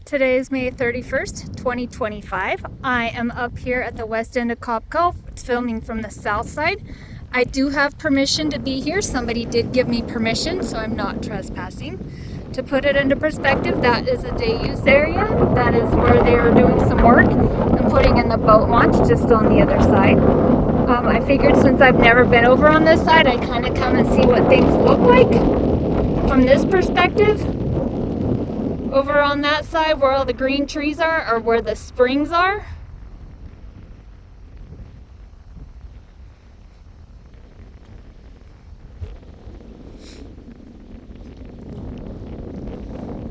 Today is May 31st, 2025. I am up here at the west end of Copco, filming from the south side. I do have permission to be here. Somebody did give me permission, so I'm not trespassing. To put it into perspective, that is a day use area. That is where they are doing some work and putting in the boat launch just on the other side. I figured since I've never been over on this side, I'd kind of come and see what things look like from this perspective. Over on that side where all the green trees are, or where the springs are.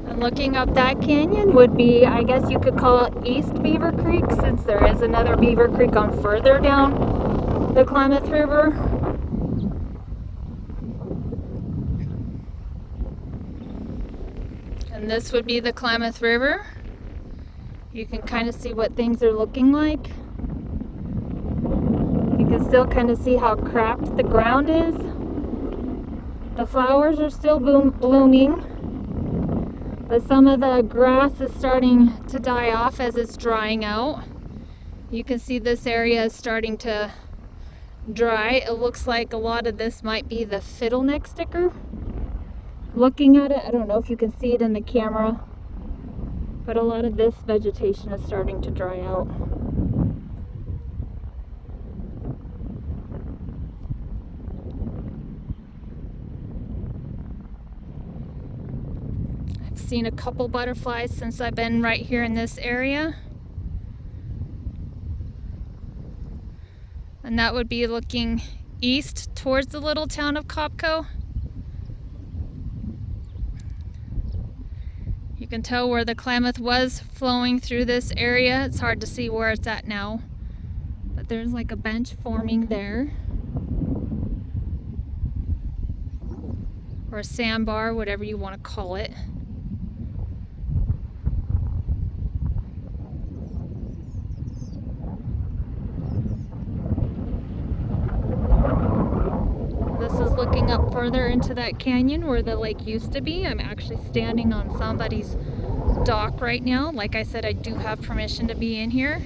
And looking up that canyon would be, I guess you could call it East Beaver Creek, since there is another Beaver Creek on further down the Klamath River. And this would be the Klamath River. You can kind of see what things are looking like. You can still kind of see how cracked the ground is. The flowers are still blooming, but some of the grass is starting to die off as it's drying out. You can see this area is starting to dry. It looks like a lot of this might be the fiddleneck sticker. Looking at it, I don't know if you can see it in the camera, but a lot of this vegetation is starting to dry out. I've seen a couple butterflies since I've been right here in this area. And that would be looking east towards the little town of Copco. You can tell where the Klamath was flowing through this area. It's hard to see where it's at now, but there's like a bench forming there, or a sandbar, whatever you want to call it. This is looking up further into that canyon where the lake used to be. I'm actually standing on somebody's dock right now. Like I said, I do have permission to be in here.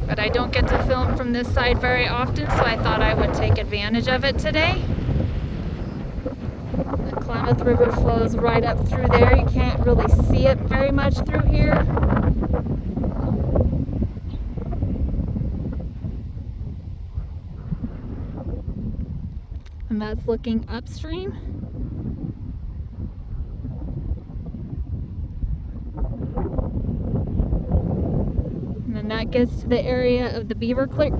But I don't get to film from this side very often, so I thought I would take advantage of it today. The Klamath River flows right up through there. You can't really see it very much through here. And that's looking upstream. And then that gets to the area of the Beaver Creek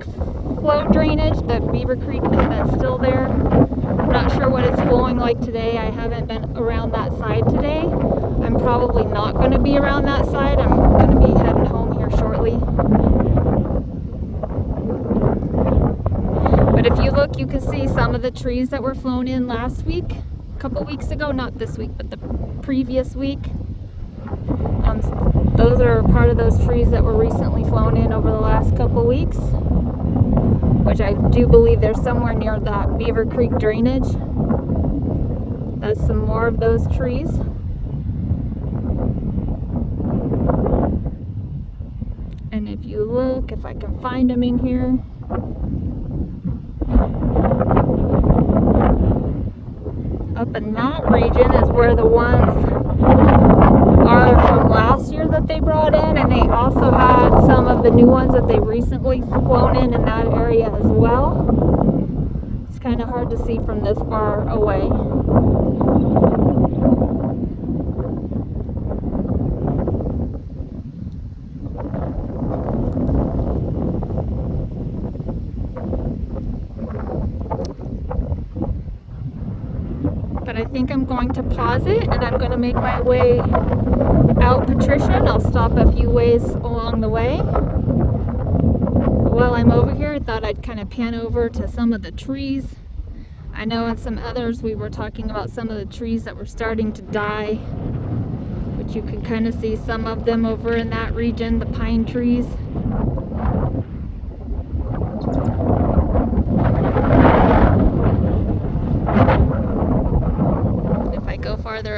flow drainage, the Beaver Creek that's still there. I'm not sure what it's flowing like today. I haven't been around that side today. I'm probably not going to be around that side. I'm going to be heading home here shortly. But if you look, you can see some of the trees that were flown in last week, a couple weeks ago, not this week, but the previous week. Those are part of those trees that were recently flown in over the last couple weeks, which I do believe they're somewhere near that Beaver Creek drainage. That's some more of those trees. And if you look, if I can find them in here, up in that region is where the ones are from last year that they brought in, and they also had some of the new ones that they recently flown in that area as well. It's kind of hard to see from this far away. But I think I'm going to pause it, and I'm going to make my way out Patricia, and I'll stop a few ways along the way. While I'm over here, I thought I'd kind of pan over to some of the trees. I know in some others we were talking about some of the trees that were starting to die, but you can kind of see some of them over in that region, the pine trees.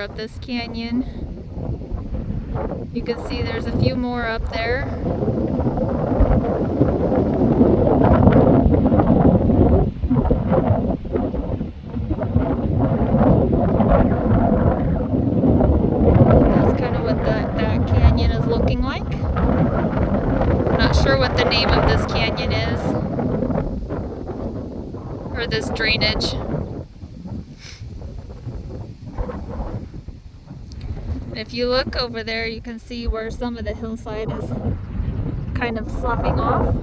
up this canyon. You can see there's a few more up there. That's kind of what that canyon is looking like. I'm not sure what the name of this canyon is, or this drainage. If you look over there, you can see where some of the hillside is kind of sloughing off.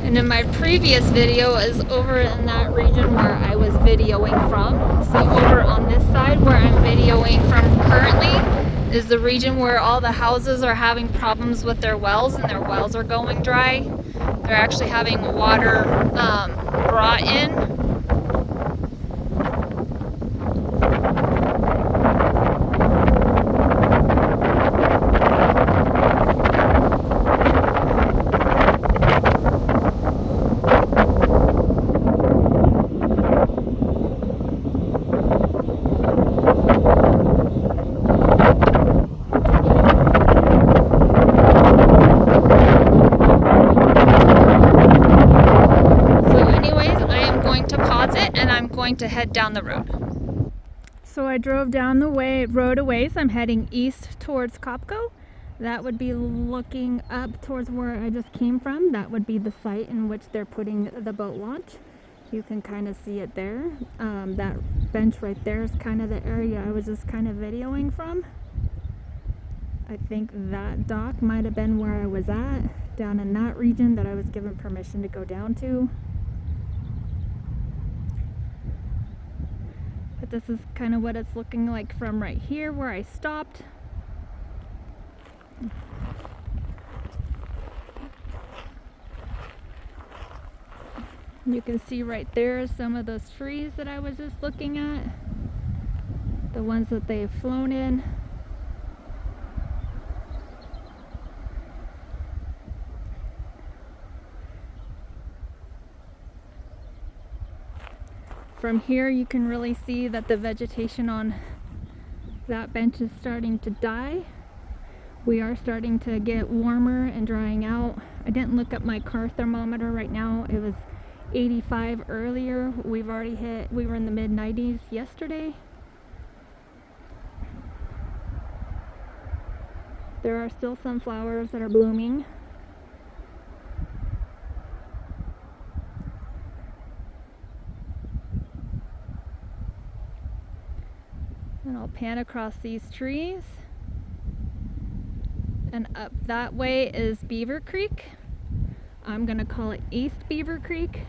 And in my previous video is over in that region where I was videoing from. So over on this side where I'm videoing from currently is the region where all the houses are having problems with their wells and their wells are going dry. They're actually having water brought in. To head down the road. So I drove down the road a ways. I'm heading east towards Copco. That would be looking up towards where I just came from. That would be the site in which they're putting the boat launch. You can kind of see it there. That bench right there is kind of the area I was just kind of videoing from. I think that dock might have been where I was at, down in that region that I was given permission to go down to. But this is kind of what it's looking like from right here where I stopped. You can see right there some of those trees that I was just looking at. The ones that they've flown in. From here you can really see that the vegetation on that bench is starting to die. We are starting to get warmer and drying out. I didn't look up my car thermometer right now. It was 85 earlier. We were in the mid 90s yesterday. There are still some flowers that are blooming. And I'll pan across these trees. And up that way is Beaver Creek. I'm gonna call it East Beaver Creek.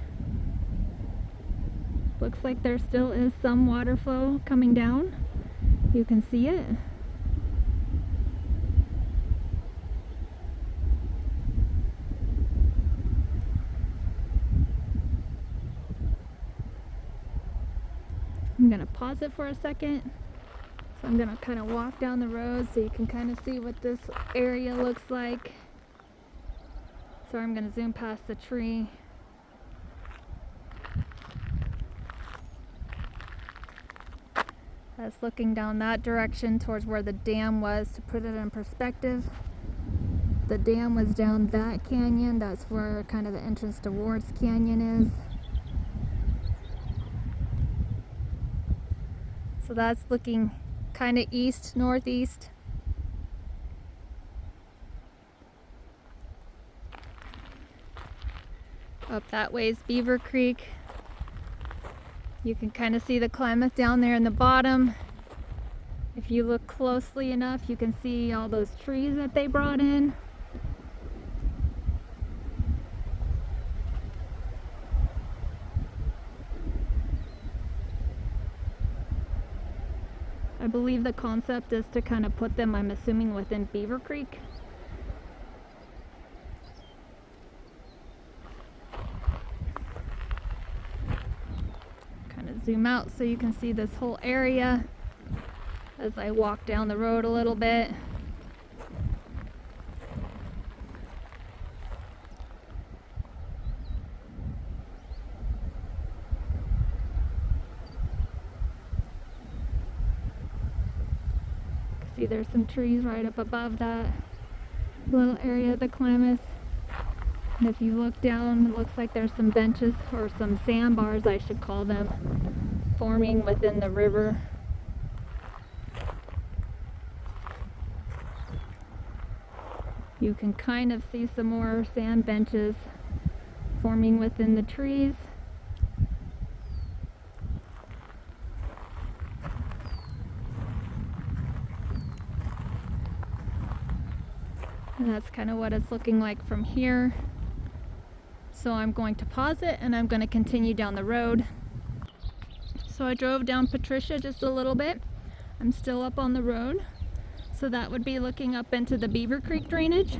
Looks like there still is some water flow coming down. You can see it. I'm gonna pause it for a second. So I'm gonna kind of walk down the road so you can kind of see what this area looks like. So I'm gonna zoom past the tree. That's looking down that direction towards where the dam was. To put it in perspective, the dam was down that canyon. That's where kind of the entrance to Ward's Canyon is. So that's looking kind of east, northeast. Up that way is Beaver Creek. You can kind of see the Klamath down there in the bottom. If you look closely enough, you can see all those trees that they brought in. I believe the concept is to kind of put them, I'm assuming, within Beaver Creek. zoom out so you can see this whole area as I walk down the road a little bit. See, there's some trees right up above that little area of the Klamath. And if you look down, it looks like there's some benches, or some sandbars I should call them, forming within the river. You can kind of see some more sand benches forming within the trees. And that's kind of what it's looking like from here. So I'm going to pause it and I'm going to continue down the road. So I drove down Patricia just a little bit. I'm still up on the road. So that would be looking up into the Beaver Creek drainage.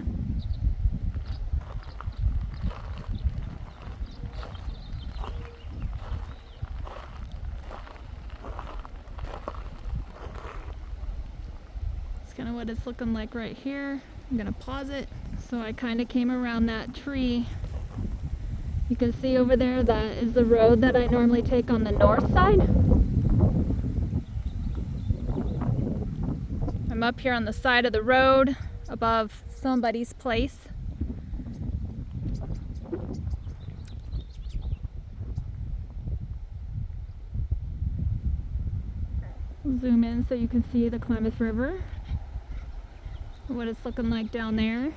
That's kind of what it's looking like right here. I'm going to pause it. So I kind of came around that tree. You can see over there, that is the road that I normally take on the north side. I'm up here on the side of the road above somebody's place. Zoom in so you can see the Klamath River, what it's looking like down there.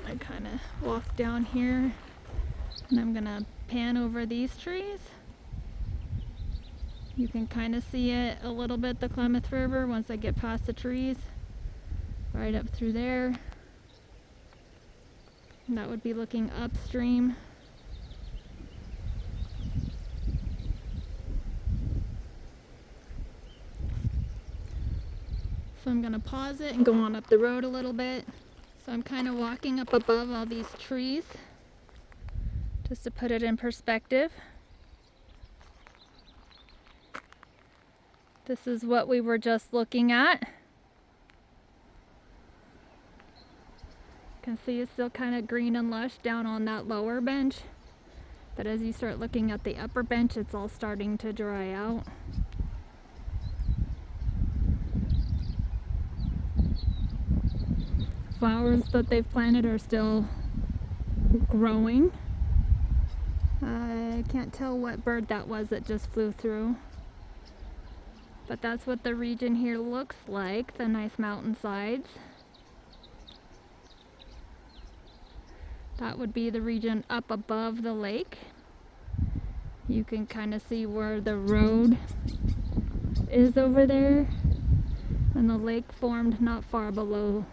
I kind of walk down here and I'm gonna pan over these trees. You can kind of see it a little bit, the Klamath River, once I get past the trees, right up through there. And that would be looking upstream. So I'm gonna pause it and go on up the road a little bit. So I'm kind of walking up above all these trees, just to put it in perspective. This is what we were just looking at. You can see it's still kind of green and lush down on that lower bench. But as you start looking at the upper bench, it's all starting to dry out. Flowers that they've planted are still growing. I can't tell what bird that was that just flew through. But that's what the region here looks like, the nice mountainsides. That would be the region up above the lake. You can kind of see where the road is over there, and the lake formed not far below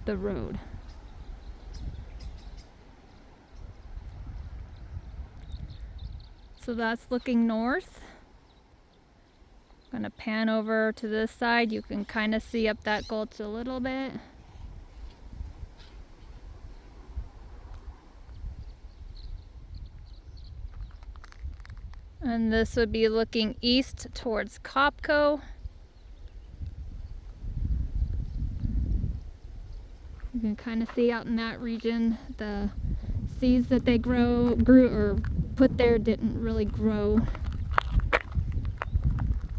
the road. So that's looking north. I'm gonna pan over to this side. You can kind of see up that gulch a little bit. And this would be looking east towards Copco. You can kind of see out in that region the seeds that they grew or put there didn't really grow.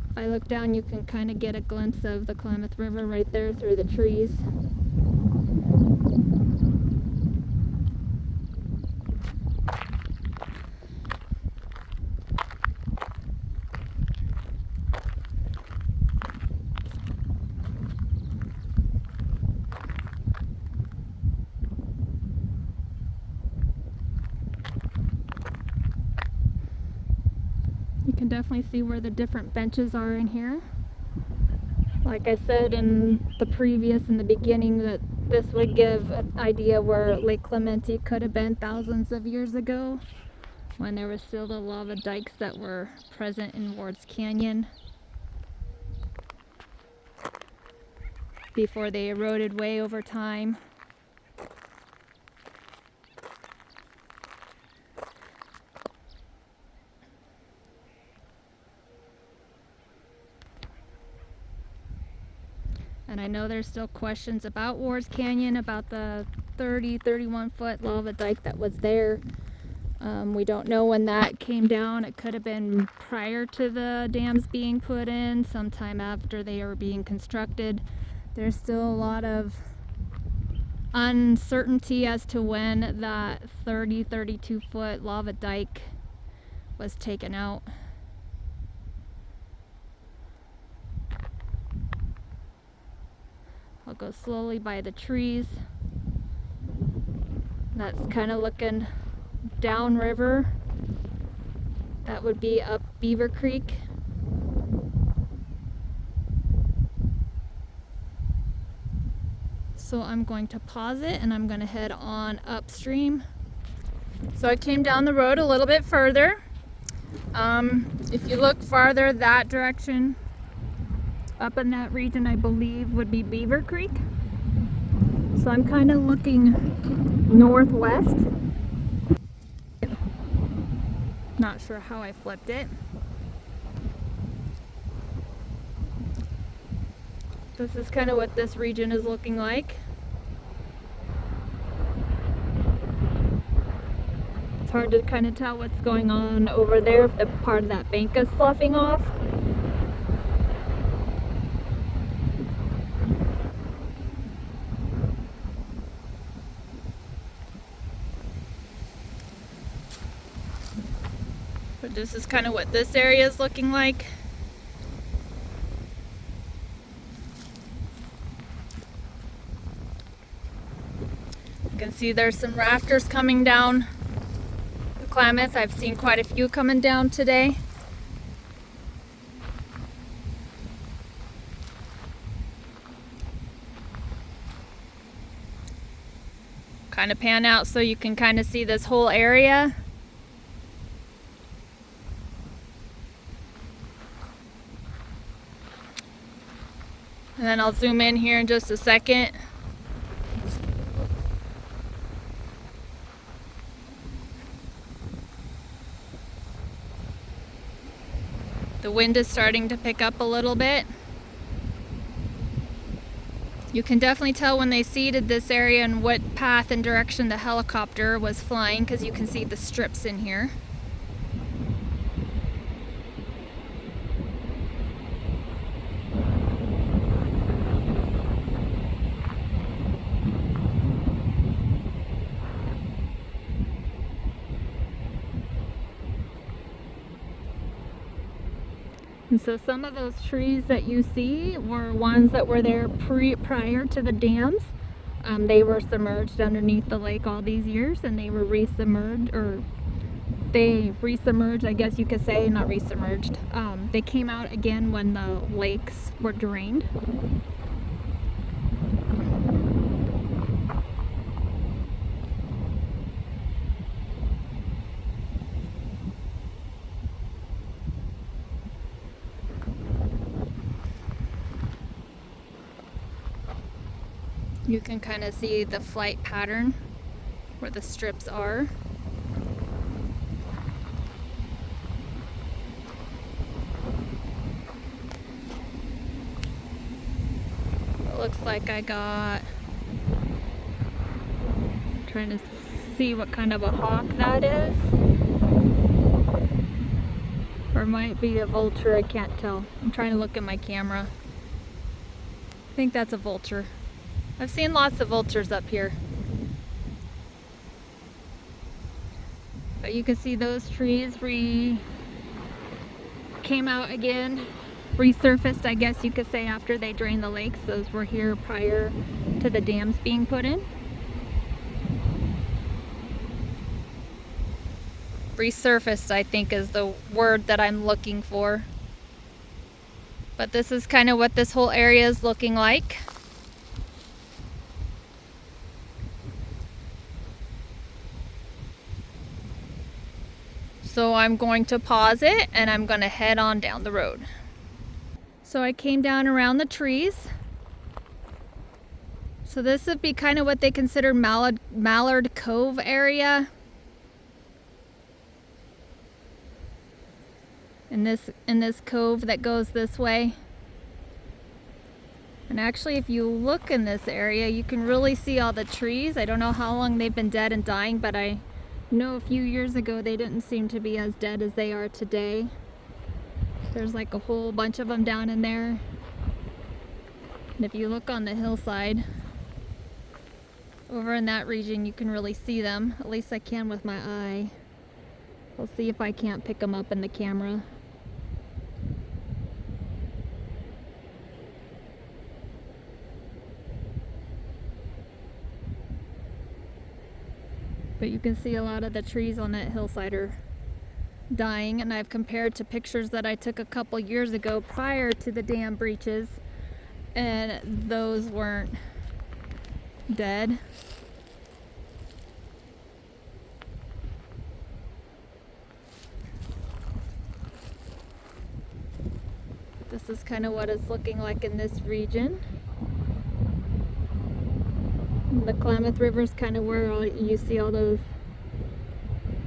If I look down, you can kind of get a glimpse of the Klamath River right there through the trees. You can definitely see where the different benches are in here. Like I said in the beginning, that this would give an idea where Lake Clemente could have been thousands of years ago. when there were still the lava dikes that were present in Ward's Canyon before they eroded way over time. And I know there's still questions about Ward's Canyon, about the 31 foot lava dike that was there. We don't know when that came down. It could have been prior to the dams being put in, sometime after they were being constructed. There's still a lot of uncertainty as to when that 32 foot lava dike was taken out. I'll go slowly by the trees. That's kind of looking downriver. That would be up Beaver Creek. So I'm going to pause it and I'm going to head on upstream. So I came down the road a little bit further. If you look farther that direction, up in that region, I believe would be Beaver Creek. So I'm kind of looking northwest. Not sure how I flipped it. This is kind of what this region is looking like. It's hard to kind of tell what's going on over there if the part of that bank is sloughing off. But this is kind of what this area is looking like. You can see there's some rafters coming down the Klamath. I've seen quite a few coming down today. Kind of pan out so you can kind of see this whole area. And then I'll zoom in here in just a second. The wind is starting to pick up a little bit. You can definitely tell when they seeded this area and what path and direction the helicopter was flying, because you can see the strips in here. And so some of those trees that you see were ones that were there prior to the dams. They were submerged underneath the lake all these years, and they were resubmerged, or they resubmerged, I guess you could say, not resubmerged. They came out again when the lakes were drained. You can kind of see the flight pattern where the strips are. It looks like I got, trying to see what kind of a hawk that is. Or it might be a vulture, I can't tell. I'm trying to look at my camera. I think that's a vulture. I've seen lots of vultures up here. But you can see those trees came out again, resurfaced, I guess you could say, after they drained the lakes. Those were here prior to the dams being put in. Resurfaced, I think, is the word that I'm looking for. But this is kind of what this whole area is looking like. So I'm going to pause it and I'm going to head on down the road. So I came down around the trees. So this would be kind of what they consider Mallard Cove area. In this cove that goes this way. And actually, if you look in this area, you can really see all the trees. I don't know how long they've been dead and dying, but I know a few years ago they didn't seem to be as dead as they are today. There's like a whole bunch of them down in there. And if you look on the hillside, over in that region, you can really see them. At least I can with my eye. We'll see if I can't pick them up in the camera. But you can see a lot of the trees on that hillside are dying, and I've compared to pictures that I took a couple years ago prior to the dam breaches, and those weren't dead. This is kind of what it's looking like in this region. The Klamath River is kind of where you see all those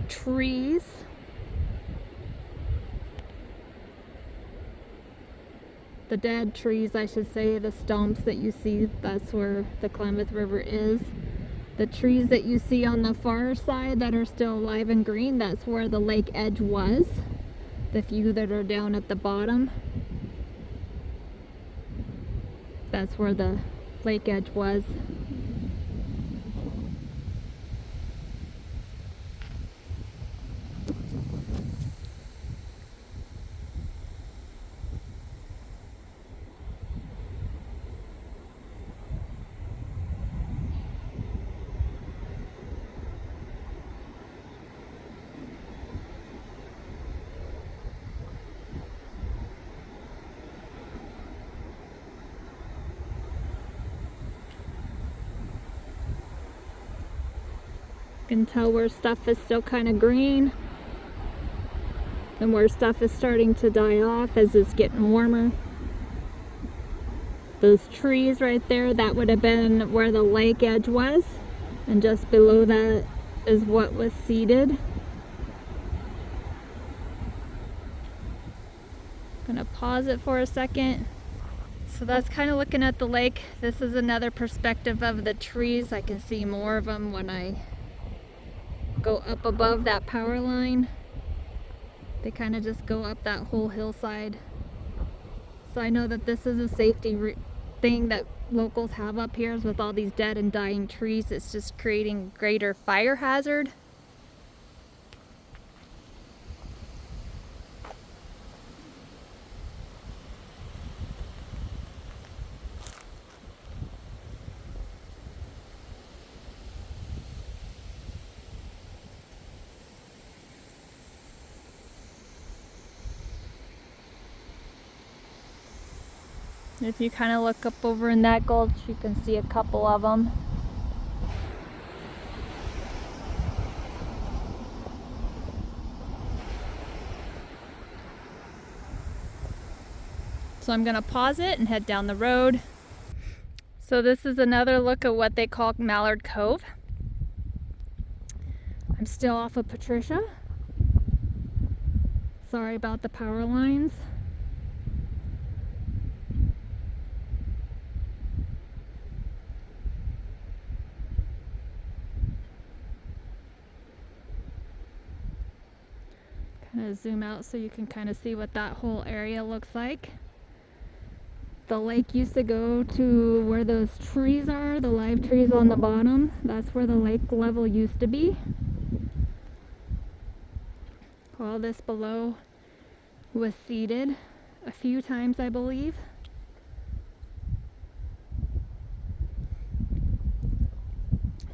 trees. The dead trees, I should say, the stumps that you see, that's where the Klamath River is. The trees that you see on the far side that are still alive and green, that's where the lake edge was. The few that are down at the bottom, that's where the lake edge was. You can tell where stuff is still kind of green and where stuff is starting to die off as it's getting warmer. Those trees right there, that would have been where the lake edge was, and just below that is what was seeded. I'm gonna pause it for a second. So that's kind of looking at the lake. This is another perspective of the trees. I can see more of them when I go up above that power line. They kind of just go up that whole hillside. So I know that this is a safety thing that locals have up here, is with all these dead and dying trees. It's just creating greater fire hazard. If you kind of look up over in that gulch, you can see a couple of them. So I'm going to pause it and head down the road. So this is another look at what they call Mallard Cove. I'm still off of Patricia. Sorry about the power lines. Kind of zoom out so you can kind of see what that whole area looks like. The lake used to go to where those trees are, the live trees on the bottom. That's where the lake level used to be. All this below was seeded a few times, I believe.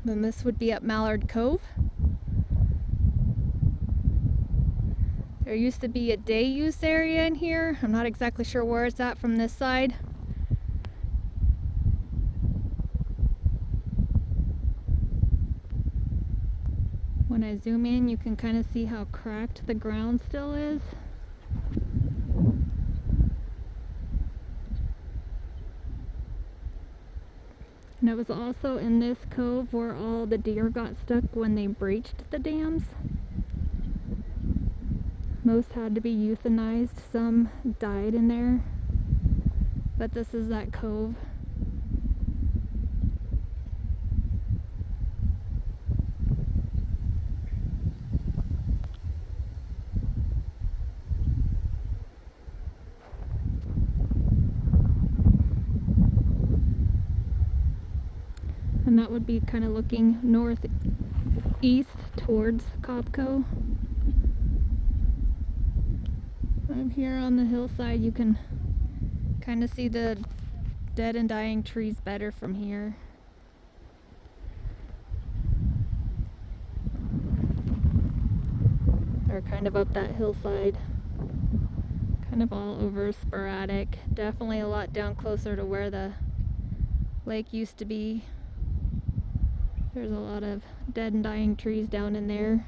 Then this would be at Mallard Cove. There used to be a day use area in here. I'm not exactly sure where it's at from this side. When I zoom in, you can kind of see how cracked the ground still is. And it was also in this cove where all the deer got stuck when they breached the dams. Most had to be euthanized, some died in there. But this is that cove. And that would be kind of looking northeast towards Copco. I'm here on the hillside. You can kind of see the dead and dying trees better from here. They're kind of up that hillside. Kind of all over, sporadic. Definitely a lot down closer to where the lake used to be. There's a lot of dead and dying trees down in there.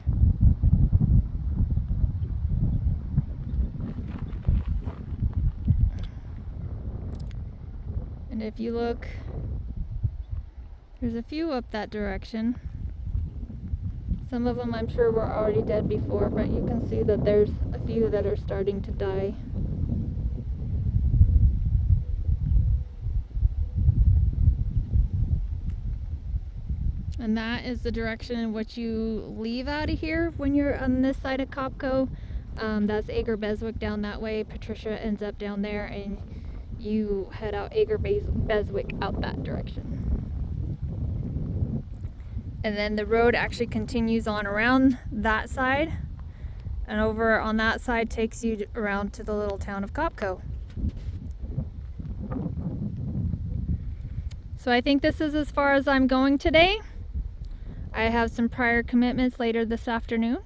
And if you look, there's a few up that direction. Some of them I'm sure were already dead before, but you can see that there's a few that are starting to die. And that is the direction in which you leave out of here when you're on this side of Copco. That's Ager Beswick down that way. Patricia ends up down there, and you head out Ager Beswick out that direction. And then the road actually continues on around that side, and over on that side takes you around to the little town of Copco. So I think this is as far as I'm going today. I have some prior commitments later this afternoon,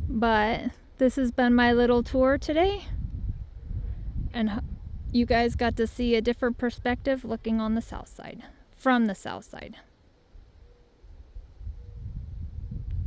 but this has been my little tour today, and you guys got to see a different perspective looking on the south side, from the south side.